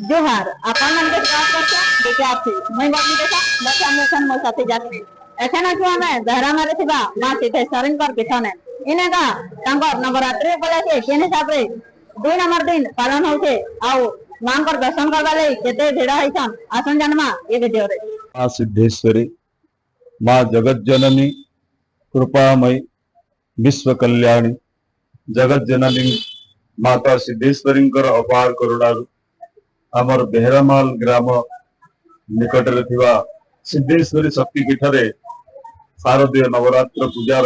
जोहार अपन मन के बात करते विद्यार्थी मैं बात देखा बस हम सन मो साथी जाती ऐसे ना क्यों हमें दहरा मारे थिबा मां सिद्धेश्वरी कर पिछने इने का तांकर नवरात्रि बोले के केने हिसाब रे 2 नंबर दिन पालन होते आउ मां कर दर्शन करबा ले केते भिड़ा हैछन आसन जन्मा ये वीडियो रे मां सिद्धेश्वरी मां जगत जननी कृपामयी विश्व कल्याणी जगत जननी माता सिद्धेश्वरी अपार करुणारू आमर बेहरामाल ग्राम निकट सिद्धेश्वरी शक्तिपीठ रे शारदीय नवरात्र पूजार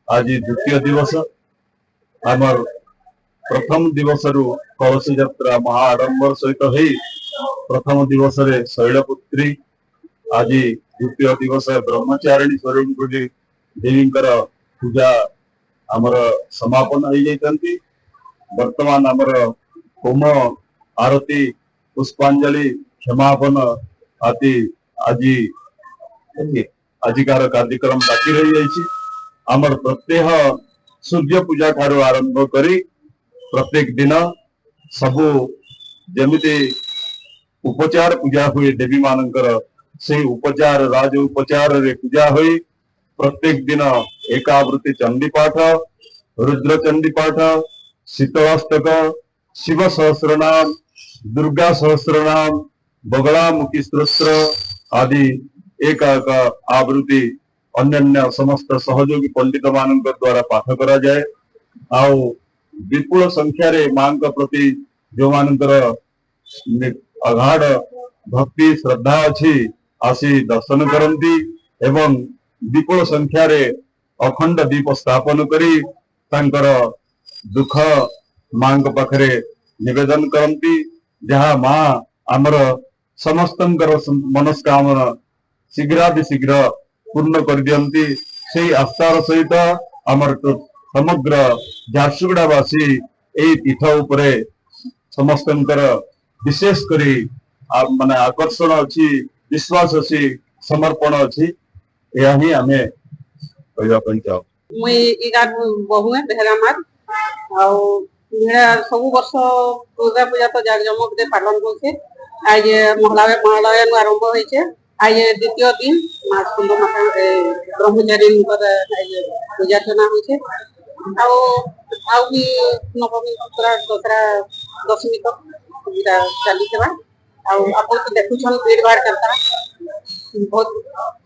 आज द्वितीय दिवस आमर प्रथम दिवस रु कलश यात्रा महाआडंबर सहित ही प्रथम दिवस रे शैलपुत्री आज द्वितीय दिवस ब्रह्मचारिणी स्वरूप देवी पूजा आमर समापन हो जाती वर्तमान आमर होम आरती पुष्पांजलि क्षमापन आदि आज आजिकार कार्यक्रम बाकी रही जाइए आमर प्रत्येह सूर्य पूजा ठारू आरंभ करी प्रत्येक दिन सबु जमिति उपचार पूजा हुए देवी मानकर से उपचार राज उपचार रे पूजा हुई प्रत्येक दिन एकावृत्ति चंडी पाठ रुद्र चंडी पाठ शीतलाष्टक शिव सहस्रनाम दुर्गा सहस्रनाम बगलामुखी स्तोत्र आदि एक आवृत्ति अन्य समस्त सहयोगी पंडित मान द्वारा पाठ करा जाए आउ विपुल संख्या रे मां प्रति जो मानकर अगाध भक्ति श्रद्धा अच्छी आसी दर्शन करती एवं विपुल संख्या रे अखंड दीप स्थापन करी तांकर दुख मां पाखरे निवेदन करती जहाँ मां आमर समस्त मनस्कामना शीघ्रातिशीघ्र पूर्ण कर दियंती से आस्थार सहित आमर समग्र झारसुगुड़ावासी यही पीठ उपरे समस्त विशेष करी माने आकर्षण अच्छी विश्वास अच्छी समर्पण अच्छी यह ही आमे कहबा चाहू मुई बहु है बेहरामार सब वर्ष दुर्गा पूजा तो जाकजमक दे पालन होचे आज महालय आरंभ होइछे आज द्वितीय दिन मां सुंदर माता ब्रह्मचारी पूजा अर्चना होइछे आउ भी नवमी दसरा दशमी तक पूजा चली आप देखुन भीड़ भाड़ करता बहुत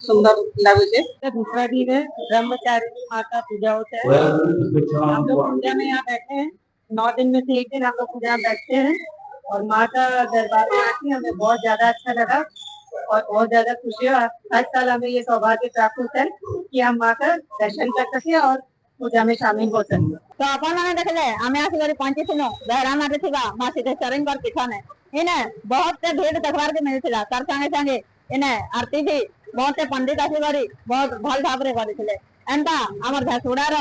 सुंदर लगे दूसरा दिन है ब्रह्मचारिणी माता पूजा होता है हम लोग पूजा में यहाँ बैठे हैं 9 दिन में से एक दिन हम लोग पूजा में बैठते हैं और माता दरबार में आती है हमें बहुत ज्यादा अच्छा लगा और बहुत ज्यादा खुशी है हर साल हमें ये सौभाग्य प्राप्त होता है कि हम माँ का दर्शन कर सके और पूजा में शामिल हो सके तो अपन माने देखले आमे आसी गरी पहुंची थिनो दहरा मारे थिबा मां सिद्धेश्वरी कर पिछने इने बहुत से भीड़ देखबार के मिलथिला तार संगे संगे इने आरती भी बहुत से पंडित आसी गरी बहुत भल भाव रे करिथिले एंता हमर झारसुगुड़ार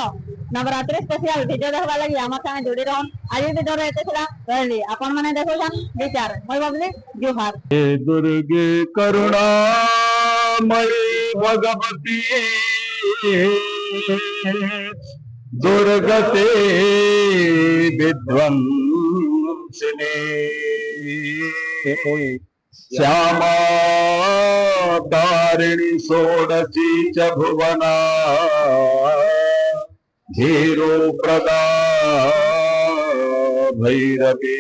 नवरात्रि स्पेशल वीडियो देखबा लागि हमर संगे जुड़ी रहन आज वीडियो रे एतेला रहली अपन माने देखोछन विचार मैं बाबली जोहार हे दुर्गे करुणामयी भगवती दुर्गते विध्वंसिनी श्यामा तारिणी षोडशी च भुवना धीरो प्रदा भैरवी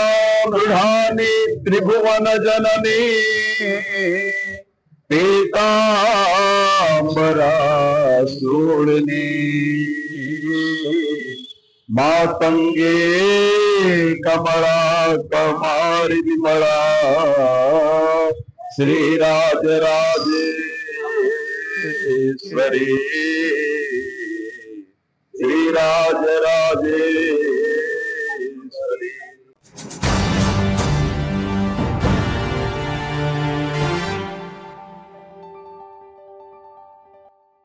छिन्नाद्रुम्रामृढानि त्रिभुवन जननी पीतांबरा शूलिनी मातंगे कमला कमारी विमला श्रीराज राजेश्वरी श्रीराज राजे